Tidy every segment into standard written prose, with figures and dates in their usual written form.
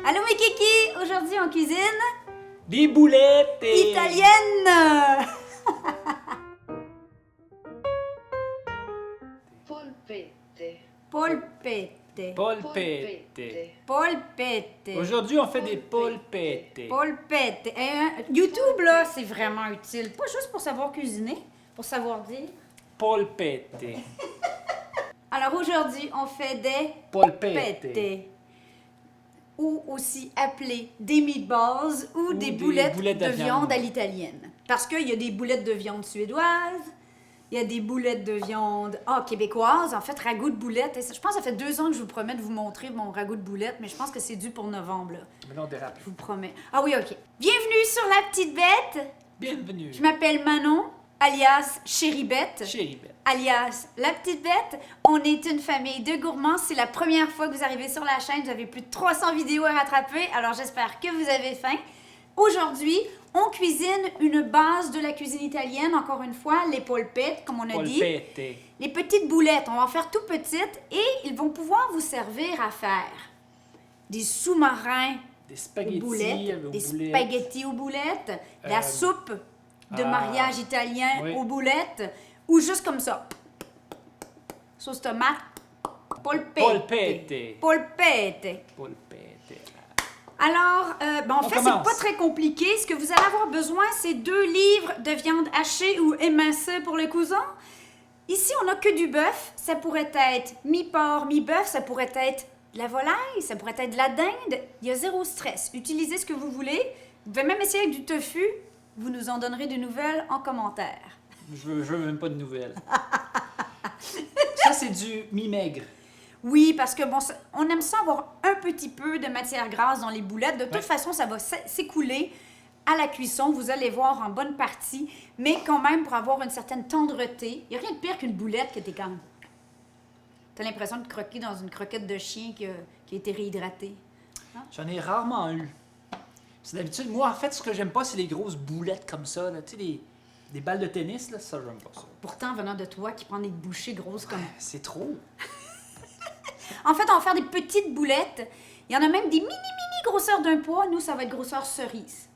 Allô mes kiki, aujourd'hui en cuisine des boulettes italiennes. Polpette. Polpette. polpette. Polpette. Aujourd'hui, on fait des polpette. Polpette. YouTube, là, c'est vraiment utile. Pas juste pour savoir cuisiner, pour savoir dire. Polpette. Alors aujourd'hui, on fait des Polpette. polpette. Ou aussi appelées des meatballs ou des boulettes de viande à l'italienne. Parce qu'il y a des boulettes de viande suédoises, il y a des boulettes de viande québécoises, en fait, ragoût de boulettes. Je pense que ça fait 2 ans que je vous promets de vous montrer mon ragoût de boulettes, mais je pense que c'est dû pour novembre, là. Mais non, dérape. Je vous promets. Ah oui, OK. Bienvenue sur La Petite Bête. Bienvenue. Je m'appelle Manon, alias Chérie Bête. Chérie Bête. Alias La Petite Bête. On est une famille de gourmands. C'est la première fois que vous arrivez sur la chaîne. Vous avez plus de 300 vidéos à rattraper, alors j'espère que vous avez faim. Aujourd'hui, on cuisine une base de la cuisine italienne, encore une fois, les polpettes, comme on a dit. Polpette. Les petites boulettes, on va en faire tout petites et ils vont pouvoir vous servir à faire des sous-marins Des aux spaghettis boulettes, aux des boulettes. spaghettis aux boulettes, la soupe de mariage italien oui. aux boulettes, ou juste comme ça. Sauce tomate, polpette. Polpette. Polpette. Polpette. Alors, en On fait, c'est commence. pas très compliqué. Ce que vous allez avoir besoin, c'est 2 livres de viande hachée ou émincée pour les cousins. Ici, on n'a que du bœuf. Ça pourrait être mi-porc, mi-bœuf. Ça pourrait être de la volaille. Ça pourrait être de la dinde. Il y a 0 stress. Utilisez ce que vous voulez. Vous pouvez même essayer avec du tofu. Vous nous en donnerez des nouvelles en commentaire. Je veux même pas de nouvelles. Ça, c'est du mi-maigre. Oui, parce que bon, on aime ça avoir un petit peu de matière grasse dans les boulettes. De toute Ouais. façon, ça va s'écouler à la cuisson. Vous allez voir en bonne partie. Mais quand même, pour avoir une certaine tendreté, il n'y a rien de pire qu'une boulette que t'es comme... T'as l'impression de croquer dans une croquette de chien qui a été réhydratée. J'en ai rarement eu. C'est d'habitude, moi, en fait, ce que j'aime pas, c'est les grosses boulettes comme ça. Là. Tu sais, des balles de tennis, là, ça, j'aime pas ça. Pourtant, venant de toi qui prend des bouchées grosses comme... C'est trop. En fait, on va faire des petites boulettes. Il y en a même des mini grosseurs d'un pois. Nous, ça va être grosseur cerise.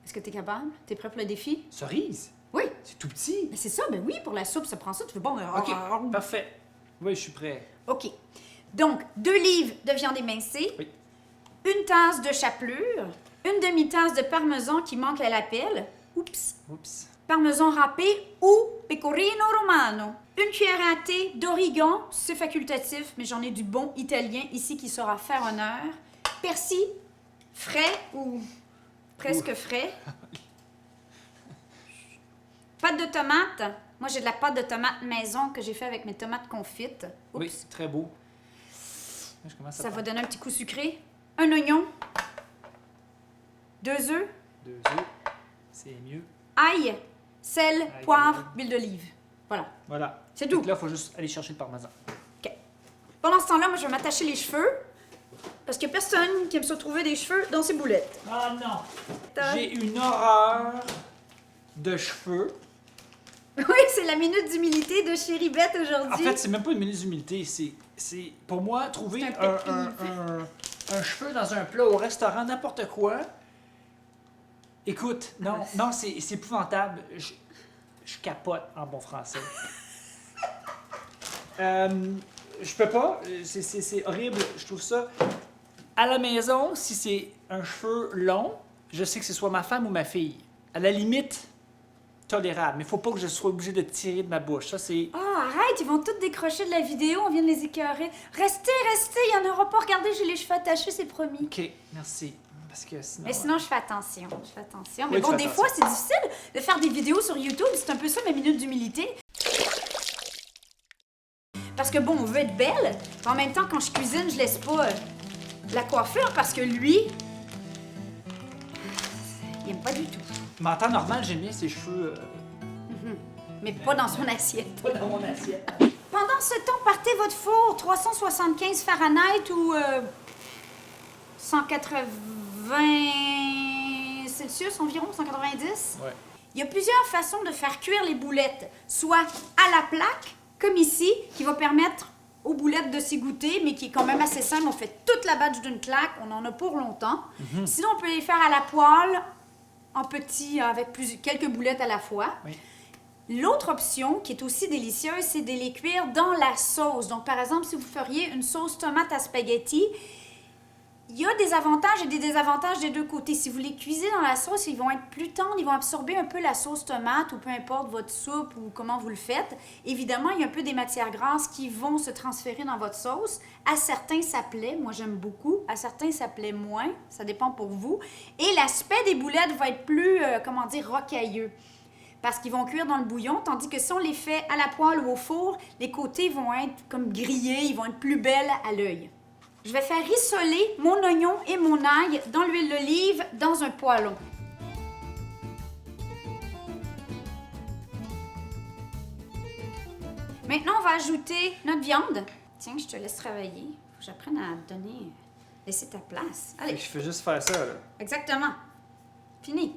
Est-ce que t'es capable? T'es prêt pour le défi? Cerise? Oui. C'est tout petit. Mais c'est ça, ben oui, pour la soupe, ça prend ça. Tu veux bon... OK, parfait. Oui, je suis prêt. OK. Donc, 2 livres de viande émincée, Oui. 1 tasse de chapelure, 1 demi-tasse de parmesan qui manque à l'appel. Oups. Oups. Parmesan râpé ou pecorino romano. 1 cuillère à thé d'origan, c'est facultatif, mais j'en ai du bon italien ici qui saura faire honneur. Persil, frais ou presque frais. Pâte de tomate. Moi, j'ai de la pâte de tomate maison que j'ai fait avec mes tomates confites. Oups. Oui, c'est très beau. Je commence à Ça va prendre donner un petit coup sucré. 1 oignon. 2 œufs. 2 œufs. C'est mieux. Ail, sel, Ail. poivre, huile d'olive. Voilà. Voilà. C'est Donc tout. là, il faut juste aller chercher le parmesan. OK. Pendant ce temps-là, moi, je vais m'attacher les cheveux. Parce qu'il n'y a personne qui aime se trouver des cheveux dans ses boulettes. Ah non! T'as- J'ai une horreur de cheveux. Oui, c'est la minute d'humilité de Chérie Bête aujourd'hui. En fait, c'est même pas une minute d'humilité. C'est pour moi, trouver C'est un pet un cheveu dans un plat au restaurant, n'importe quoi. Écoute, non, c'est épouvantable. Je capote en bon français. Je peux pas. C'est horrible. Je trouve ça. À la maison, si c'est un cheveu long, je sais que ce soit ma femme ou ma fille. À la limite, tolérable. Mais il faut pas que je sois obligé de tirer de ma bouche. Ça, c'est. Ah, arrête, ils vont tous décrocher de la vidéo, on vient de les écœurer. Restez, il n'y en aura pas. Regardez, j'ai les cheveux attachés, c'est promis. OK, merci. Parce que sinon. Mais sinon, je fais attention. Mais Oui, bon, tu des fais fois, c'est difficile de faire des vidéos sur YouTube. C'est un peu ça, ma minute d'humilité. Parce que bon, on veut être belle. En même temps, quand je cuisine, je laisse pas la coiffure parce que lui, il aime pas du tout. Mais en temps normal, j'aime bien ses cheveux. Mais pas dans son assiette. Pas dans mon assiette. Pendant ce temps, partez votre four 375 Fahrenheit ou 180 Celsius environ, 190. Ouais. Il y a plusieurs façons de faire cuire les boulettes, soit à la plaque, comme ici, qui va permettre aux boulettes de s'y goûter, mais qui est quand même assez simple. On fait toute la batch d'une claque, on en a pour longtemps. Sinon, on peut les faire à la poêle, en petits, avec quelques boulettes à la fois. Oui. L'autre option, qui est aussi délicieuse, c'est de les cuire dans la sauce. Donc, par exemple, si vous feriez une sauce tomate à spaghetti, il y a des avantages et des désavantages des deux côtés. Si vous les cuisez dans la sauce, ils vont être plus tendres, ils vont absorber un peu la sauce tomate ou peu importe votre soupe ou comment vous le faites. Évidemment, il y a un peu des matières grasses qui vont se transférer dans votre sauce. À certains, ça plaît. Moi, j'aime beaucoup. À certains, ça plaît moins. Ça dépend pour vous. Et l'aspect des boulettes va être plus, rocailleux. Parce qu'ils vont cuire dans le bouillon, tandis que si on les fait à la poêle ou au four, les côtés vont être comme grillés, ils vont être plus belles à l'œil. Je vais faire rissoler mon oignon et mon ail dans l'huile d'olive dans un poêlon. Maintenant, on va ajouter notre viande. Tiens, je te laisse travailler. Faut que j'apprenne à te donner... laisser ta place. Fait Allez, que je fais juste faire ça, là. exactement. Fini.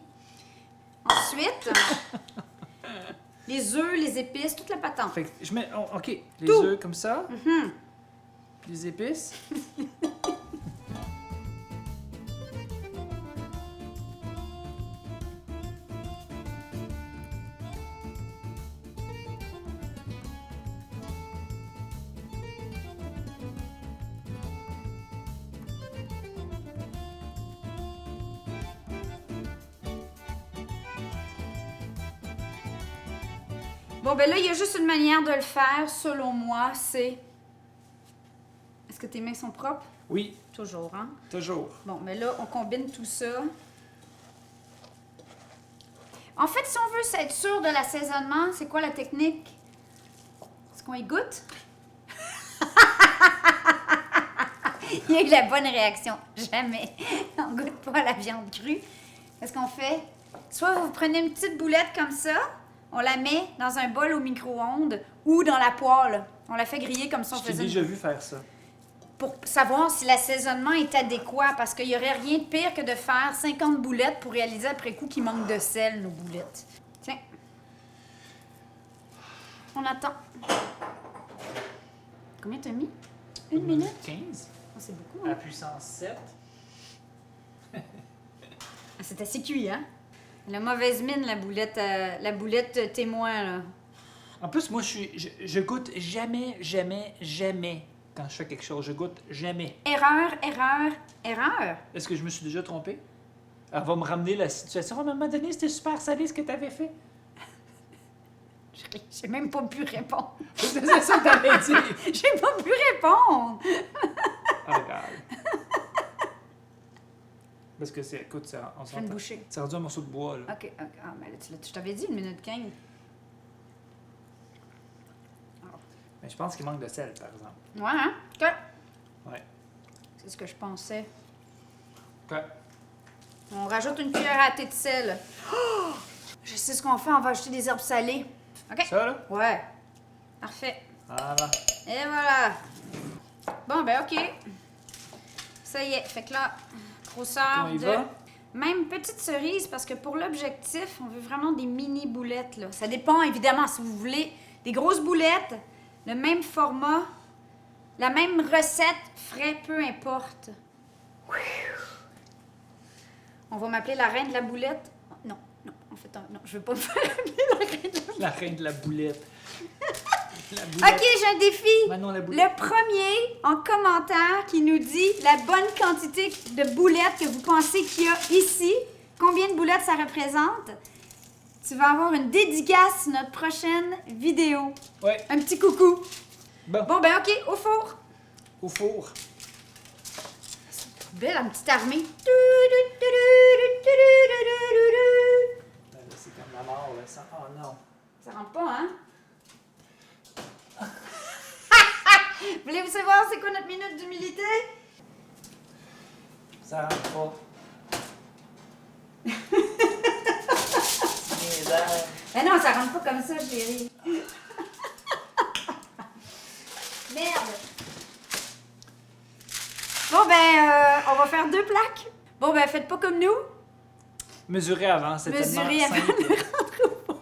Ensuite, les œufs, les épices, toute la patente. Fait que je mets... OK, les Tout. œufs comme ça. Mhm. Les épices. Bon, ben là, il y a juste une manière de le faire, selon moi, c'est... Est-ce que tes mains sont propres? Oui, Toujours, hein? toujours. Bon, mais là, on combine tout ça. En fait, si on veut être sûr de l'assaisonnement, c'est quoi la technique? Est-ce qu'on y goûte? Il y a eu la bonne réaction. Jamais. On goûte pas à la viande crue. Qu'est-ce qu'on fait? Soit vous prenez une petite boulette comme ça, on la met dans un bol au micro-ondes ou dans la poêle. On la fait griller comme ça. On Je t'ai faisait déjà vu faire ça. pour savoir si l'assaisonnement est adéquat, parce qu'il n'y aurait rien de pire que de faire 50 boulettes pour réaliser après coup qu'il manque de sel, nos boulettes. Tiens. On attend. Combien t'as mis? Une minute? 15. Oh, c'est beaucoup, À hein? puissance 7. Ah, c'est assez cuit, hein? La mauvaise mine, la boulette témoin, là. En plus, moi, je goûte jamais, jamais, jamais quand je fais quelque chose. Je goûte jamais. Erreur, erreur, erreur. Est-ce que je me suis déjà trompé? Elle va me ramener la situation. À un moment donné, c'était super salé ce que tu avais fait. J'ai même pas pu répondre. C'est ça que t'avais dit. J'ai pas pu répondre. Ah, regarde. Parce que c'est, écoute, on Je fais une s'entend. bouchée. C'est rendu un morceau de bois, là. OK. Ah, mais là, je t'avais dit 1 minute 15. Mais je pense qu'il manque de sel, par exemple. Ouais, hein? OK. Ouais. C'est ce que je pensais. OK. On rajoute une cuillère à thé de sel. Oh! Je sais ce qu'on fait, on va ajouter des herbes salées. OK? Ça, là? Ouais. Parfait. Voilà. Et voilà. Bon, ben OK. Ça y est. Fait que là, grosseur On y de... va? Même petite cerise, parce que pour l'objectif, on veut vraiment des mini boulettes, là. Ça dépend, évidemment, si vous voulez des grosses boulettes, le même format, la même recette, frais, peu importe. On va m'appeler la reine de la boulette. Non, non, en fait, non, je veux pas me faire appeler la reine de la boulette. La reine de la boulette. La OK, j'ai un défi. Manon la boulette. Le premier en commentaire qui nous dit la bonne quantité de boulettes que vous pensez qu'il y a ici, combien de boulettes ça représente, tu vas avoir une dédicace sur notre prochaine vidéo. Ouais. Un petit coucou. Bon, Bon, ben OK, au four. au four. Belle, une petite armée. Ben là, c'est comme la mort, là. Ça... Oh non. Ça rentre pas, hein? Voulez-vous savoir c'est quoi notre minute d'humilité? Ça rentre pas. C'est misère. Ben non, ça rentre pas comme ça, chérie. Merde. Bon, ben, on va faire 2 plaques. Bon, ben, faites pas comme nous. Mesurer avant, c'est tellement Mesurez avant simple. de rentrer au four.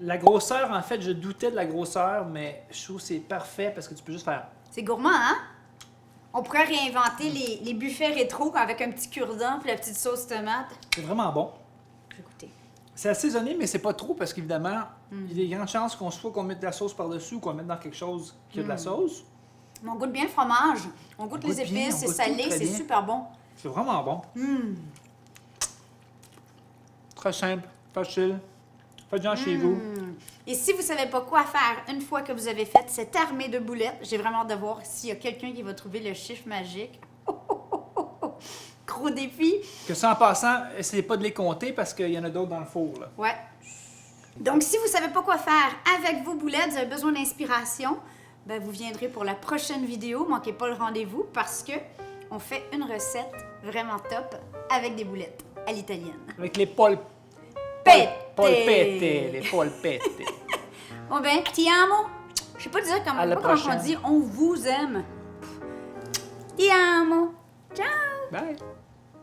La grosseur, en fait, je doutais de la grosseur, mais je trouve que c'est parfait parce que tu peux juste faire. C'est gourmand, hein? On pourrait réinventer les buffets rétro avec un petit cure-dent puis la petite sauce tomate. C'est vraiment bon. Je vais goûter. C'est assaisonné, mais c'est pas trop parce qu'évidemment, il y a des grandes chances qu'on mette de la sauce par-dessus ou qu'on mette dans quelque chose qui a de la sauce. Mais on goûte bien le fromage. On goûte les goûte bien, épices, on c'est goûte salé, tout très c'est bien. super bon. C'est vraiment bon. Très simple, facile. Faites-en chez vous. Et si vous savez pas quoi faire une fois que vous avez fait cette armée de boulettes, j'ai vraiment hâte de voir s'il y a quelqu'un qui va trouver le chiffre magique. Gros défi. Que ça, en passant, essayez pas de les compter parce qu'il y en a d'autres dans le four. Là. Ouais. Donc, si vous savez pas quoi faire avec vos boulettes, vous avez besoin d'inspiration, ben vous viendrez pour la prochaine vidéo. Manquez pas le rendez-vous parce que on fait une recette vraiment top avec des boulettes à l'italienne. Avec les Pété! les polpette. Bon ben, ti amo. Je sais pas dire comment, À la pas comment on prochaine. dit on vous aime. Ti amo. Ciao! Bye.